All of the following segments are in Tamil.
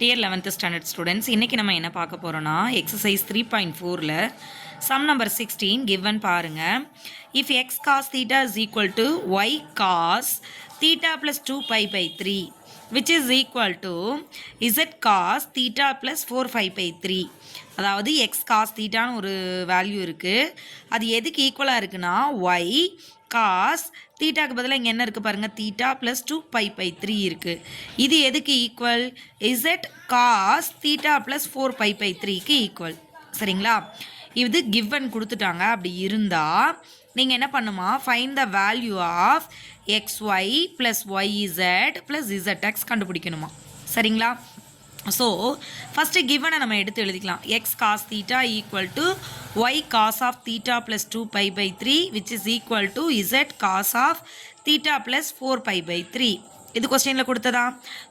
Dear 11th standard students, இன்னைக்கு நம்ம என்ன பார்க்க போறோம்னா exercise 3.4ல sum number 16 given பாருங்க. If x cos theta is equal to y cos theta plus 2 pi by 3 which is equal to z cos theta plus 4 pi by 3. அதாவது x cos theta ஒரு வேல்யூ இருக்கு. அது எதுக்கு ஈக்குவலா இருக்குன்னா y cos தீட்டாக்கு பதிலாக இங்கே என்ன இருக்குது பாருங்கள், தீட்டா ப்ளஸ் 2 பை பை 3 இருக்குது. இது எதுக்கு equal? Z cos theta plus 4 pi by 3க்கு ஈக்குவல். சரிங்களா? இது கிவன் கொடுத்துட்டாங்க. அப்படி இருந்தால் நீங்கள் என்ன பண்ணுமா, find the value of XY plus YZ plus ZX கண்டுபிடிக்கணுமா. சரிங்களா? ஸோ ஃபஸ்ட்டு கிவனை நம்ம எடுத்து எழுதிக்கலாம். X cos theta equal to Y cos of theta plus 2 pi by 3 which is equal to Z cos of theta plus 4 pi by 3. இது கொஸ்டினில் கொடுத்ததா.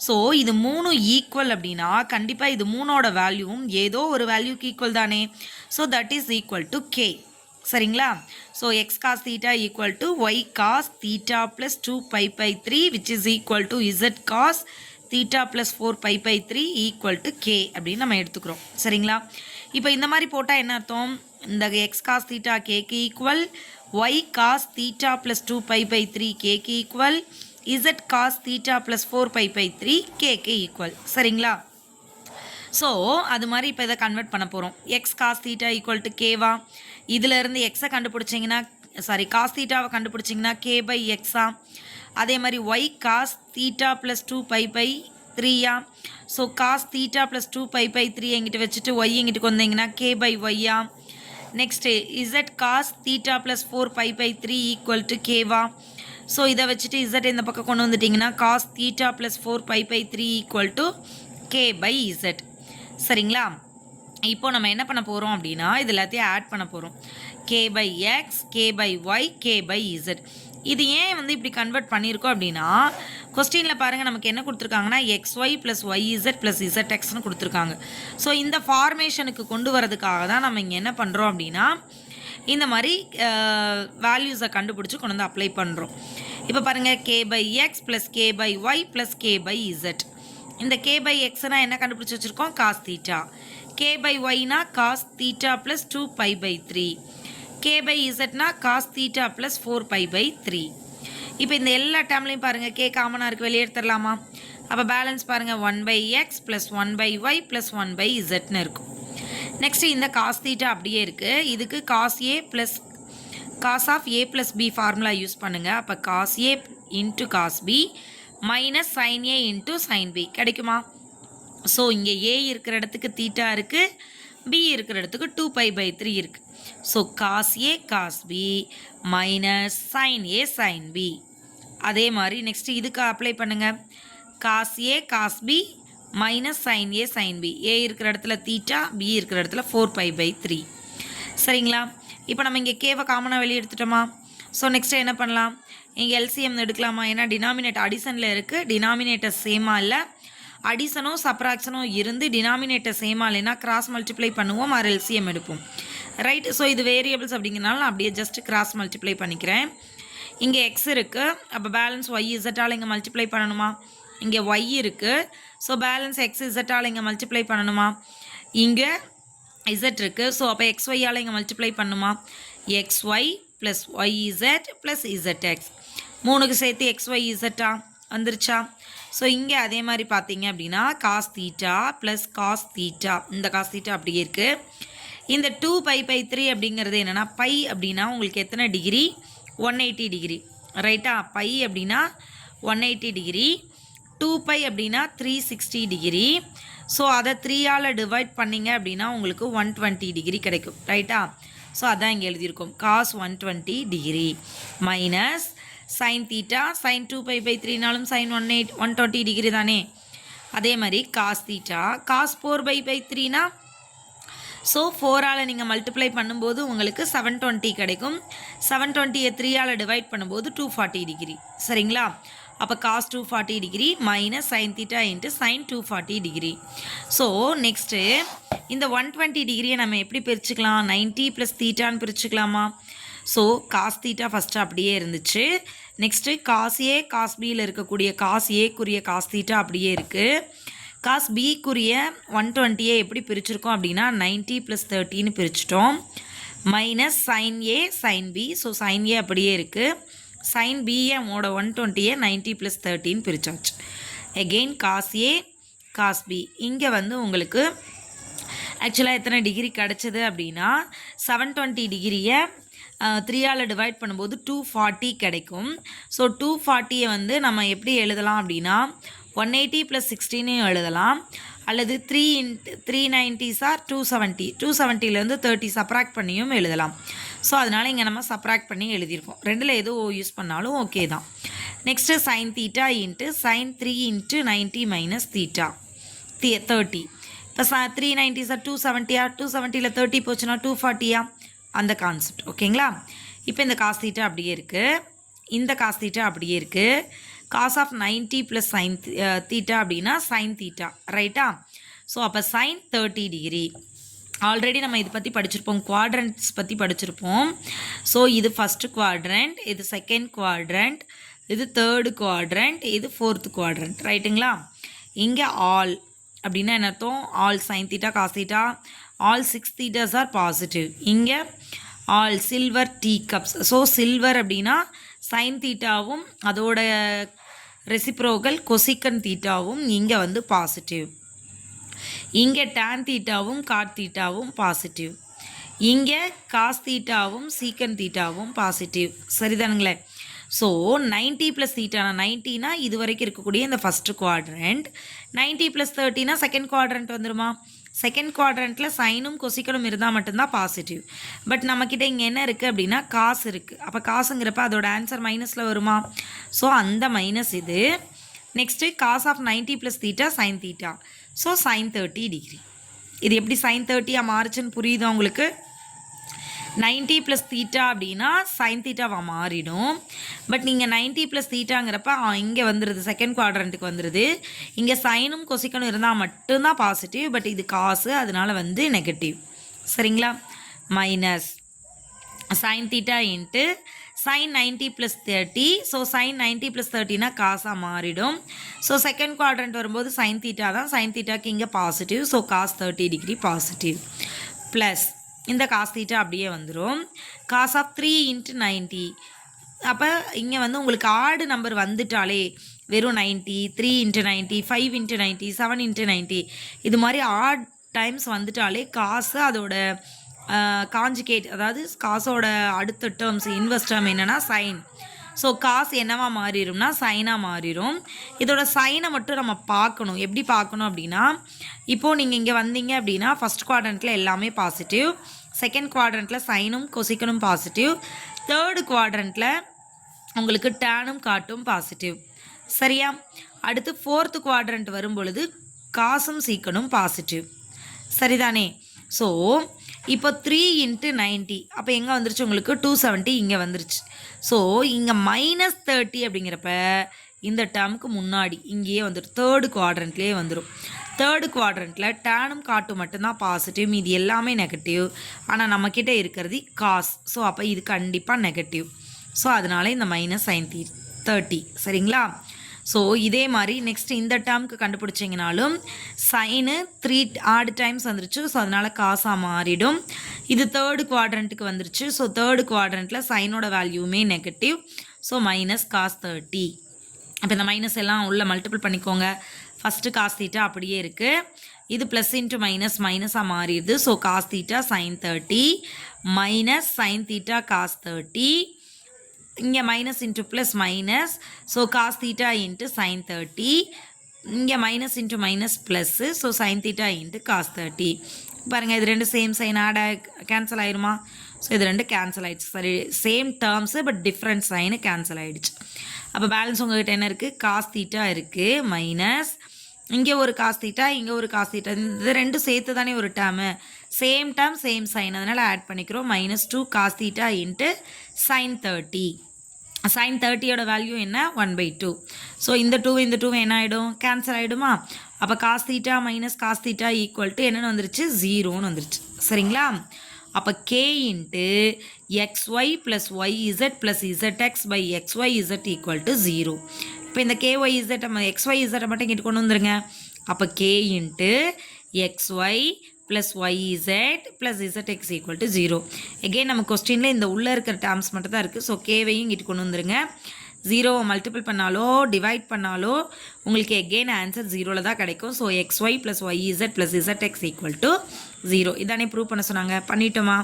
ஸோ இது மூணு ஈக்குவல் அப்படின்னா கண்டிப்பாக இது மூணோட வேல்யூவும் ஏதோ ஒரு வேல்யூக்கு ஈக்குவல் தானே. So that is equal to K. சரிங்களா? So X cos theta equal to Y cos theta plus 2 pi by 3 which is equal to Z cos theta plus 4 pi by 3 equal to K அப்படின்னு நம்ம எடுத்துக்கிறோம். சரிங்களா? இப்போ இந்த மாதிரி போட்டால் என்ன அர்த்தம்? இந்த எக்ஸ் காஸ் தீட்டா கேக்கு equal, Y cos theta plus 2 pi by 3 கேக்கு equal, Z cos theta plus 4 pi by 3 கேக்கு ஈக்குவல். சரிங்களா? ஸோ அது மாதிரி இப்போ இதை கன்வெர்ட் பண்ண போகிறோம். X cos theta equal to கேவா, இதிலேருந்து எக்ஸை கண்டுபிடிச்சிங்கன்னா காஸ் தீட்டாவை கண்டுபிடிச்சிங்கன்னா கே பை எக்ஸா. அதே மாதிரி Y cos theta plus 2 pi by 3யா. So cos theta plus 2 pi by 3 எங்கிட்ட வச்சுட்டு ஒய் எங்கிட்ட வந்தீங்கன்னா கே பை ஒய்யா. Next Z cos theta plus 4 pi by 3 equal to கேவா. ஸோ இதை வச்சுட்டு இசட் இந்த பக்கம் கொண்டு வந்துட்டிங்கன்னா cos theta plus 4 pi by 3 equal to K by Z. சரிங்களா? இப்போ நம்ம என்ன பண்ண போகிறோம் அப்படின்னா இது எல்லாத்தையும் ஆட் பண்ண போகிறோம். K by x, k by y, k by z. இது ஏன் இப்படி கன்வெர்ட் பண்ணியிருக்கோம் அப்படின்னா கொஸ்டினில் பாருங்கள் நமக்கு என்ன கொடுத்துருக்காங்கன்னா எக்ஸ்ஒய் ப்ளஸ் ஒய்இசட் ப்ளஸ் இசட்எக்ஸ்னு கொடுத்துருக்காங்க. ஸோ இந்த ஃபார்மேஷனுக்கு கொண்டு வரதுக்காக தான் நம்ம இங்கே என்ன பண்ணுறோம் அப்படின்னா இந்த மாதிரி வேல்யூஸை கண்டுபிடிச்சி கொண்டு வந்து அப்ளை பண்ணுறோம். இப்போ பாருங்கள் K by X plus K by Y plus K by Z. இந்த கே பை எக்ஸ்னால் என்ன கண்டுபிடிச்சி வச்சுருக்கோம்? Cos theta. கே பை ஒய்னா cos theta plus 2 pi by 3. K by இசட்னா cos theta plus 4 pi by 3. இப்போ இந்த எல்லா டேர்ம்லையும் பாருங்கள் கே காமனாக இருக்குது, வெளியே எடுத்துடலாமா? அப்போ பேலன்ஸ் பாருங்கள் 1 by X plus 1 by Y plus 1 by இசட்னு இருக்கும். நெக்ஸ்ட்டு இந்த காஸ் தீட்டா அப்படியே இருக்குது. இதுக்கு cos A plus cos of A plus B formula use பண்ணுங்கள். அப்போ cos A into cos B minus sine A into sine B கிடைக்குமா? ஸோ இங்கே ஏ இருக்கிற இடத்துக்கு தீட்டா இருக்குது, பி இருக்கிற இடத்துக்கு 2 பை பை 3 இருக்குது. So cos A cos B minus sine A sine B. அதே மாதிரி நெக்ஸ்ட்டு இதுக்கு அப்ளை பண்ணுங்கள். Cos A cos B minus sine A sine B. A இருக்கிற இடத்துல தீட்டா, பி இருக்கிற இடத்துல 4 பை பை 3. சரிங்களா? இப்போ நம்ம இங்கே கேவை காமனாக வெளியே எடுத்துட்டோமா? ஸோ நெக்ஸ்ட்டு என்ன பண்ணலாம்? இங்கே எல்சிஎம் எடுக்கலாமா? ஏன்னா டினாமினேட்டர் அடிஷனில் இருக்குது, டினாமினேட்டர் சேமாக இல்லை. அடிஷனோ சப்ராக்ஷனோ இருந்து டினாமினேட்டர் சேமாக இல்லைன்னா கிராஸ் மல்டிப்ளை பண்ணுவோம், ஆர் எல்சிஎம் எடுப்போம். ரைட்? ஸோ இது வேரியபிள்ஸ் அப்படிங்கிறனால நான் அப்படியே ஜஸ்ட் கிராஸ் மல்டிப்ளை பண்ணிக்கிறேன். இங்கே எக்ஸ் இருக்குது, அப்போ பேலன்ஸ் ஒய் இசட்டால் இங்கே மல்டிப்ளை பண்ணணுமா? இங்கே ஒய் இருக்குது, ஸோ பேலன்ஸ் எக்ஸ் இசட்டால் இங்கே மல்டிப்ளை பண்ணணுமா? இங்கே இசட் இருக்குது, ஸோ அப்போ எக்ஸ் ஒய்யால் இங்கே மல்டிப்ளை பண்ணுமா? X y plus y z plus z x. மூணுக்கு சேர்த்து எக்ஸ் ஒய் இசட்டா வந்துருச்சா? ஸோ இங்கே அதே மாதிரி பார்த்தீங்க அப்படின்னா cos theta plus cos theta, இந்த காஸ் தீட்டா அப்படியே இருக்குது. இந்த 2 பை பை 3 அப்படிங்கிறது என்னென்னா பை அப்படின்னா உங்களுக்கு எத்தனை டிகிரி? 180 டிகிரி. ரைட்டா? பை அப்படின்னா 180 டிகிரி, 2 பை அப்படின்னா 360 டிகிரி. ஸோ அதை 3ஆல் டிவைட் பண்ணிங்க அப்படின்னா உங்களுக்கு 120 டிகிரி கிடைக்கும். ரைட்டா? ஸோ அதான் இங்கே எழுதியிருக்கோம் cos 120 degree minus sine theta. Sine 2 pi by 3நாலும் சைன் 120 டிகிரி தானே. அதே மாதிரி cos theta cos 4 pi by 3னா ஸோ 4ஆல் நீங்கள் மல்டிப்ளை பண்ணும்போது உங்களுக்கு 720 கிடைக்கும். 720யை 3ஆல் டிவைட் பண்ணும்போது 240 டிகிரி. சரிங்களா? அப்போ cos 240 degree minus sine theta into sine 240 degree. So next இந்த 120 டிகிரியை நம்ம எப்படி பிரிச்சுக்கலாம்? 90 ப்ளஸ் தீட்டான்னு பிரிச்சுக்கலாமா? ஸோ காஸ் தீட்டா ஃபஸ்ட்டு அப்படியே இருந்துச்சு. நெக்ஸ்ட்டு காஸ் ஏ காஸ் பியில் இருக்கக்கூடிய காஸ் ஏக்குரிய காஸ் தீட்டா அப்படியே இருக்குது. காஸ் பிக்குரிய 120 எப்படி பிரிச்சிருக்கோம் அப்படின்னா 90 + 30ன்னு பிரிச்சிட்டோம். Minus sine A sine B. So sine A அப்படியே இருக்குது. சைன் பிஏ மோட 120 90 + 30ன்னு பிரிச்சாச்சு. Again cos A cos B. இங்கே வந்து உங்களுக்கு ஆக்சுவலாக எத்தனை டிகிரி கிடச்சிது அப்படின்னா 720 டிகிரியை 3ஆல் டிவைட் பண்ணும்போது 240 கிடைக்கும். ஸோ 240யை வந்து நம்ம எப்படி எழுதலாம் அப்படின்னா 180 + 16 எழுதலாம். அல்லது 3 × 390s ஆர் 270. 270லேருந்து 30 சப்ராக்ட் பண்ணியும் எழுதலாம். ஸோ அதனால் இங்கே நம்ம சப்ராக்ட் பண்ணி எழுதியிருக்கோம். ரெண்டில் எதுவும் யூஸ் பண்ணாலும் ஓகே தான். Next sign theta into sign 3 × 90 - theta 30. இப்போ 390s ஆர் 270 270ல் 30 போச்சுன்னா 240 அந்த கான்செப்ட். ஓகேங்களா? இப்போ இந்த காஸ் தீட்டா அப்படியே இருக்குது. இந்த காஸ் தீட்டா அப்படியே இருக்குது. காஸ் ஆஃப் 90 + சைன் தீட்டா அப்படின்னா சைன் தீட்டா. ரைட்டா? ஸோ அப்போ சைன் 30 டிகிரி. ஆல்ரெடி நம்ம இது பற்றி படிச்சிருப்போம். குவாட்ரண்ட்ஸ் பற்றி படிச்சிருப்போம். ஸோ இது ஃபஸ்ட்டு குவாட்ரண்ட், இது செகண்ட் குவாட்ரண்ட், இது தேர்டு குவாட்ரண்ட், இது ஃபோர்த்து குவாட்ரண்ட். ரைட்டுங்களா? இங்கே ஆல் அப்படின்னா என்ன அர்த்தம்? All sine theta cos theta, all 6 thetas are positive. இங்கே all silver tea cups. So silver அப்படின்னா சைன் தீட்டாவும் அதோட ரெசிப்ரோக்கல் கொசிக்கன் தீட்டாவும் இங்கே வந்து பாசிட்டிவ். இங்கே டேன் தீட்டாவும் காட் தீட்டாவும் பாசிட்டிவ். இங்கே காஸ் தீட்டாவும் சீக்கன் தீட்டாவும் பாசிட்டிவ். சரிதானுங்களே? ஸோ 90 + தீட்டானா 90னா இது வரைக்கும் இருக்கக்கூடிய இந்த ஃபஸ்ட்டு குவாட்ரண்ட், 90 + 30னா செகண்ட் குவாட்ரண்ட் வந்துடுமா? செகண்ட் குவாட்ரண்ட்டில் சைனும் கொசிக்கனும் இருந்தால் மட்டும்தான் பாசிட்டிவ். பட் நம்மக்கிட்ட இங்கே என்ன இருக்குது அப்படின்னா காசு இருக்குது. அப்போ காசுங்கிறப்ப அதோட ஆன்சர் மைனஸில் வருமா? ஸோ அந்த மைனஸ் இது. Next cos of 90 + theta sine theta. So sine 30 degree. இது எப்படி சைன் 30 மாறுச்சுன்னு புரியுதா உங்களுக்கு? 90 + தீட்டா அப்படின்னா சைன் தீட்டாவாக மாறிடும். பட் நீங்கள் 90 + தீட்டாங்கிறப்ப இங்கே வந்துடுது, செகண்ட் குவாட்ரண்ட்டுக்கு வந்துடுது. இங்கே சைனும் கொசிக்கனும் இருந்தால் மட்டும்தான் பாசிட்டிவ். பட் இது காசு, அதனால் வந்து நெகட்டிவ். சரிங்களா? Minus sine theta into sine 90 + 30. So sine 90 + 30னா காசாக மாறிடும். ஸோ செகண்ட் குவாட்ரண்ட் வரும்போது சைன் தீட்டா தான். சைன் தீட்டாக்கு இங்கே positive. So cos 30 degree positive. Plus இந்த காஸ் தீட்டா அப்படியே வந்துடும். Cos of 3 × 90. அப்போ இங்கே வந்து உங்களுக்கு ஆடு நம்பர் வந்துட்டாலே வெறும் 90, 3 × 90, 5 × 90, 7 × 90 இது மாதிரி ஆட் டைம்ஸ் வந்துட்டாலே காசு அதோட காஞ்சுகேட், அதாவது காசோட அடுத்த டேர்ம்ஸ் இன்வெர்ஸ் டேர்ம் என்னென்னா சைன். ஸோ காசு என்னவா மாறிடும்னா சைனாக மாறிடும். இதோட சைனை மட்டும் நம்ம பார்க்கணும். எப்படி பார்க்கணும் அப்படின்னா, இப்போது நீங்கள் இங்கே வந்தீங்க அப்படின்னா ஃபஸ்ட் குவாட்ரண்ட்டில் எல்லாமே பாசிட்டிவ், செகண்ட் குவாட்ரண்ட்டில் சைனும் கொசிக்கனும் பாசிட்டிவ், தேர்டு குவாட்ரண்ட்டில் உங்களுக்கு டேனும் காட்டும் பாசிட்டிவ். சரியா? அடுத்து ஃபோர்த்து குவாட்ரண்ட் வரும் பொழுது காசும் சீக்கனும் பாசிட்டிவ். சரிதானே? ஸோ இப்போ 3 × 90 அப்போ எங்கே வந்துருச்சு உங்களுக்கு? 270 இங்கே வந்துருச்சு. ஸோ இங்கே -30 அப்படிங்கிறப்ப இந்த டேர்முக்கு முன்னாடி இங்கேயே வந்துடும், தேர்டு குவாட்ரண்ட்லேயே வந்துடும். தேர்டு குவாட்ரண்ட்டில் டேனும் காட்டும் மட்டும்தான் பாசிட்டிவ், மீதி எல்லாமே நெகட்டிவ். ஆனால் நம்மக்கிட்ட இருக்கிறது காஸ். ஸோ அப்போ இது கண்டிப்பாக நெகட்டிவ். ஸோ அதனால இந்த மைனஸ் சைன் 30. சரிங்களா? ஸோ இதே மாதிரி நெக்ஸ்ட் இந்த டேர்முக்கு கண்டுபிடிச்சிங்கனாலும் சைனு 3 ஆட் டைம்ஸ் வந்துருச்சு. ஸோ அதனால் காசாக மாறிடும். இது தேர்டு குவாட்ரண்ட்டுக்கு வந்துருச்சு. ஸோ தேர்டு குவாட்ரண்ட்டில் சைனோட வேல்யூமே நெகட்டிவ். So minus cos 30. அப்போ இந்த மைனஸ் எல்லாம் உள்ள மல்டிபிள் பண்ணிக்கோங்க. ஃபஸ்ட்டு காஸ் தீட்டா அப்படியே இருக்குது. இது ப்ளஸ் இன்ட்டு மைனஸ் மைனஸாக மாறிடுது. So cos theta sine 30 minus sine theta cos 30. இங்கே minus into plus minus. So cos theta into sine 30. இங்கே minus into minus plus. So sine theta into cos 30. பாருங்கள், இது ரெண்டு சேம் சைன் ஆட் கேன்சல் ஆயிருமா? ஸோ இது ரெண்டு கேன்சல் ஆகிடுச்சு. சரி, same terms but different sign cancel ஆகிடுச்சு. அப்போ பேலன்ஸ் உங்கள்கிட்ட என்ன இருக்குது? காஸ் தீட்டா இருக்குது மைனஸ் இங்கே ஒரு காஸ் தீட்டா, இங்கே ஒரு காஸ் தீட்டா. இது ரெண்டும் சேர்த்து தானே ஒரு term, same term same sign, அதனால் ஆட் பண்ணிக்கிறோம். -2 cos theta into sine 30. Sine 30யோட வேல்யூ என்ன? 1/2. ஸோ இந்த 2 என்ன ஆகிடும்? கேன்சல் ஆகிடுமா? அப்போ cos theta minus cos theta equal to என்னென்னு வந்துருச்சு? 0ன்னு வந்துருச்சு. சரிங்களா? அப்போ k into xy plus yz plus zx by xyz equal to 0. இப்போ இந்த kyz நம்ம xyz மட்டும் இங்கிட்டு கொண்டு வந்துருங்க. அப்போ k into xy plus yz plus zx equal to 0. Again நம்ம கொஸ்டினில் இந்த உள்ளே இருக்கிற டேர்ம்ஸ் மட்டும் தான் இருக்குது. ஸோ கேவையும் இங்கிட்டு கொண்டு வந்துருங்க. 0 மல்டிபிள் பண்ணாலோ டிவைட் பண்ணாலோ உங்களுக்கு எகெயின் ஆன்சர் 0ல் தான் கிடைக்கும். So xy plus yz plus zx equal to 0. இதானே ப்ரூவ் பண்ண சொன்னாங்க, பண்ணிட்டோமா?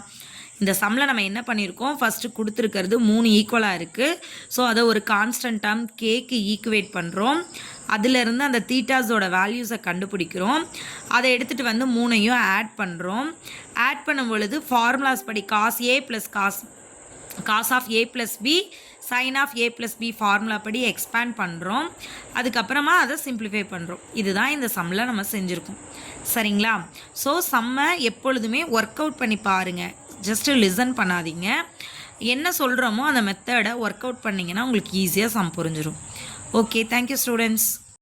இந்த சம்மில் நம்ம என்ன பண்ணியிருக்கோம், ஃபஸ்ட்டு கொடுத்துருக்கிறது 3 ஈக்குவலாக இருக்குது. ஸோ அதை ஒரு கான்ஸ்டன்ட் டேர்ம் கேக்கு ஈக்குவேட் பண்ணுறோம். அதிலிருந்து அந்த தீட்டாஸோட வேல்யூஸை கண்டுபிடிக்கிறோம். அதை எடுத்துகிட்டு வந்து 3ஐயும் ஆட் பண்ணுறோம். ஆட் பண்ணும் பொழுது ஃபார்முலாஸ் படி cos A plus cos of A plus b sine of A plus B formula படி எக்ஸ்பேண்ட் பண்ணுறோம். அதுக்கப்புறமா அதை சிம்பிளிஃபை பண்ணுறோம். இதுதான் இந்த சம்மில் நம்ம செஞ்சுருக்கோம். சரிங்களா? ஸோ சம்மை எப்பொழுதுமே ஒர்க் அவுட் பண்ணி பாருங்கள். ஜஸ்ட்டு லிசன் பண்ணாதீங்க. என்ன சொல்கிறோமோ அந்த மெத்தடை ஒர்க் அவுட் பண்ணிங்கன்னா உங்களுக்கு ஈஸியாக சம் புரிஞ்சிடும். Okay, thank you students.